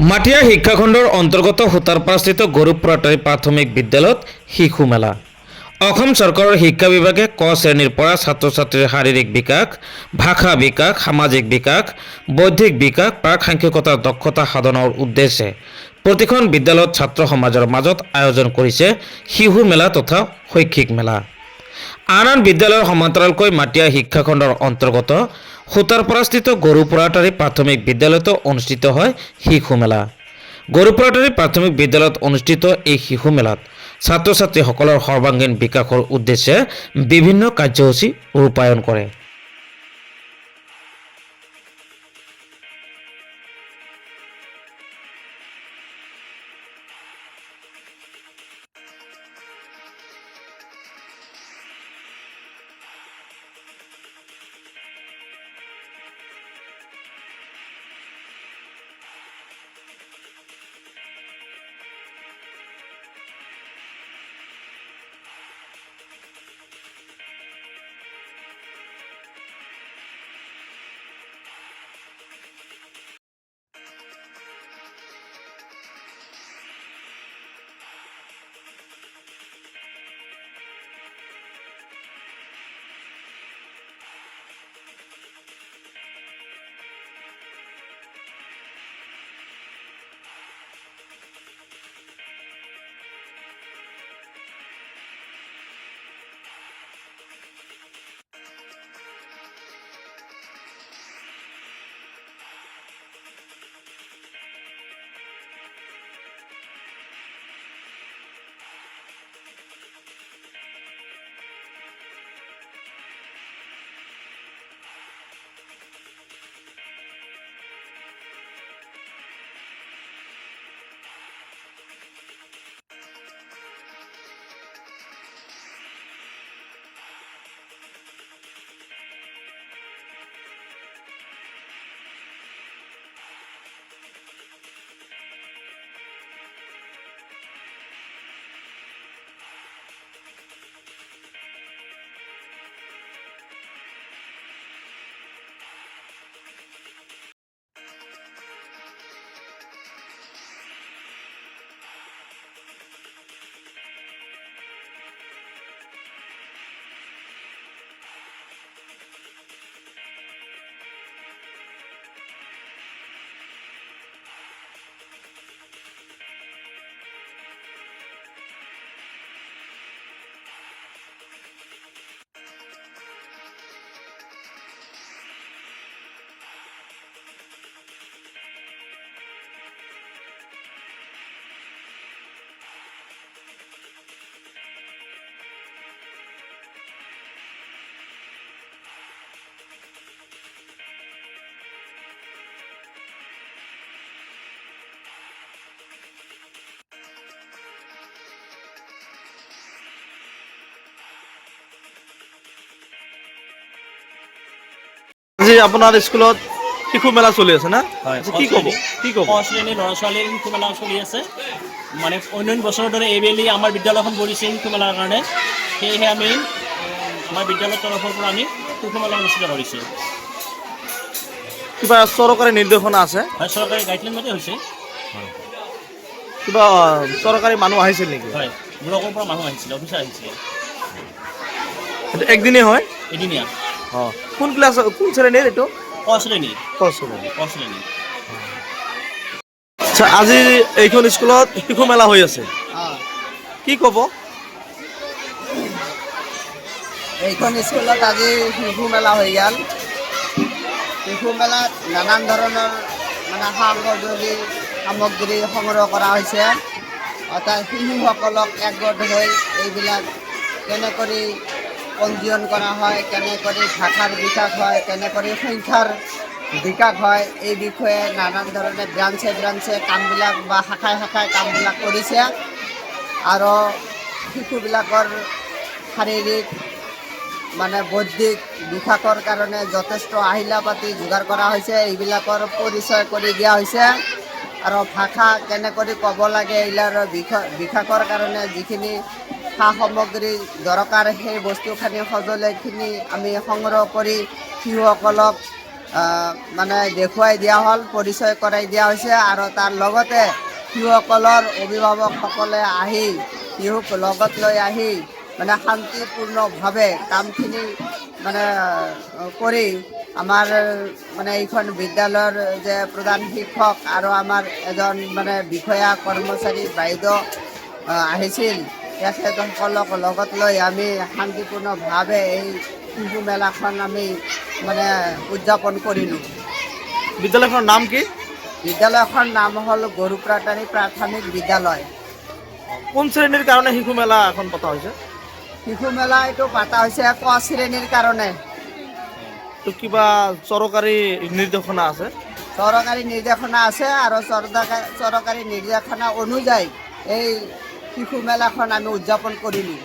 মাটিয়া শিক্ষাখণ্ডৰ অন্তৰ্গত হোতাৰপাৰাস্থিত গৰুপুৰাটাৰী প্ৰাথমিক বিদ্যালয়ত শিশু মেলা। অসম চৰকাৰৰ শিক্ষা বিভাগে ক শ্ৰেণীৰ পৰা ছাত্ৰ ছাত্ৰীৰ শাৰীৰিক বিকাশ, ভাষা বিকাশ, সামাজিক বিকাশ, বৌদ্ধিক বিকাশ, প্ৰাক সাংখ্যিকতাৰ দক্ষতা সাধনৰ উদ্দেশ্যে প্ৰতিখন বিদ্যালয়ত ছাত্ৰ সমাজৰ মাজত আয়োজন কৰিছে শিশু মেলা তথা শৈক্ষিক মেলা। আন বিদ্যালয়ৰ সমান্তৰালকৈ মাটিয়া শিক্ষাখণ্ডৰ অন্তৰ্গত হোতাৰপাৰাস্থিত গৰুপুৰাটাৰী প্ৰাথমিক বিদ্যালয়তো অনুষ্ঠিত হয় শিশু মেলা। গৰুপুৰাটাৰী প্ৰাথমিক বিদ্যালয়ত অনুষ্ঠিত এই শিশু মেলাত ছাত্ৰ ছাত্ৰীসকলৰ সৰ্বাংগীন বিকাশৰ উদ্দেশ্যে বিভিন্ন কাৰ্যসূচী ৰূপায়ণ কৰে। আজি আপোনাৰ স্কুলত শিশু মেলা চলি আছে না? কি ক'ব? ক শ্ৰেণীৰ ল'ৰা ছোৱালীৰ শিশু মেলা চলি আছে। মানে অন্য বছৰৰ দৰে এইবেলি আমাৰ বিদ্যালয়খন পৰিছে শিশু মেলাৰ কাৰণে। সেয়েহে আমি আমাৰ বিদ্যালয়ৰ তৰফৰ পৰা আমি শিশু মেলা অনুষ্ঠিত কৰিছোঁ। কিবা চৰকাৰী নিৰ্দেশনা আছে? হয়, চৰকাৰী গাইডলাইন মতে হৈছে। কিবা চৰকাৰী মানুহ আহিছিল নেকি? হয়, ব্লকৰ পৰা মানুহ আহিছিলে, অফিচাৰ আহিছিলে। একদিনেই হয়? এদিনীয়া। অঁ, কোন ক্লাছ, কোন শ্ৰেণীৰ এইটো? ক শ্ৰেণী। ক শ্ৰেণী। ক শ্ৰেণী। আচ্ছা, আজি এইখন স্কুলত শিশু মেলা হৈ আছে, কি ক'ব? এইখন স্কুলত আজি শিশু মেলা হৈ গ'ল। শিশু মেলাত নানান ধৰণৰ মানে সামগ্ৰী সংগ্ৰহ কৰা হৈছে। অৰ্থাৎ শিশুসকলক একগোট হৈ এইবিলাক কেনেকৈ পঞ্জীয়ন কৰা হয়, কেনেকৈ ভাষাৰ বিকাশ হয়, কেনেকৈ সংখ্যাৰ বিকাশ হয়, এই বিষয়ে নানান ধৰণে ব্ৰাঞ্চে কামবিলাক বা শাখাই কামবিলাক কৰিছে। আৰু শিশুবিলাকৰ শাৰীৰিক মানে বৌদ্ধিক বিকাশৰ কাৰণে যথেষ্ট আহিলা পাতি যোগাৰ কৰা হৈছে, এইবিলাকৰ পৰিচয় কৰি দিয়া হৈছে। আৰু ভাষা কেনেকৈ ক'ব লাগে এইবিলাৰ বিকাশৰ কাৰণে যিখিনি সা সামগ্ৰী দৰকাৰ সেই বস্তুখিনি সঁজুলিখিনি আমি সংগ্ৰহ কৰি শিশুসকলক মানে দেখুৱাই দিয়া হ'ল, পৰিচয় কৰাই দিয়া হৈছে আৰু তাৰ লগতে শিশুসকলৰ অভিভাৱকসকলে আহি শিশুক লগত লৈ আহি মানে শান্তিপূৰ্ণভাৱে কামখিনি মানে কৰি আমাৰ মানে এইখন বিদ্যালয়ৰ যে প্ৰধান শিক্ষক আৰু আমাৰ এজন মানে বিষয়া কৰ্মচাৰী বাইদেউ আহিছিল, তেখেতসকলক লগত লৈ আমি শান্তিপূৰ্ণভাৱে এই শিশু মেলাখন আমি মানে উদযাপন কৰিলোঁ। বিদ্যালয়খনৰ নাম কি? বিদ্যালয়খনৰ নাম হ'ল গৰুপ্ৰাটাৰী প্ৰাথমিক বিদ্যালয়। কোন শ্ৰেণীৰ কাৰণে শিশু মেলা এখন পতা হৈছে? শিশু মেলা এইটো পতা হৈছে ক শ্ৰেণীৰ কাৰণে। তো কিবা চৰকাৰী নিৰ্দেশনা আছে? চৰকাৰী নিৰ্দেশনা আছে আৰু চৰকাৰী নিৰ্দেশনা অনুযায়ী এই শিশু মেলাখন আমি উদযাপন কৰিলোঁ।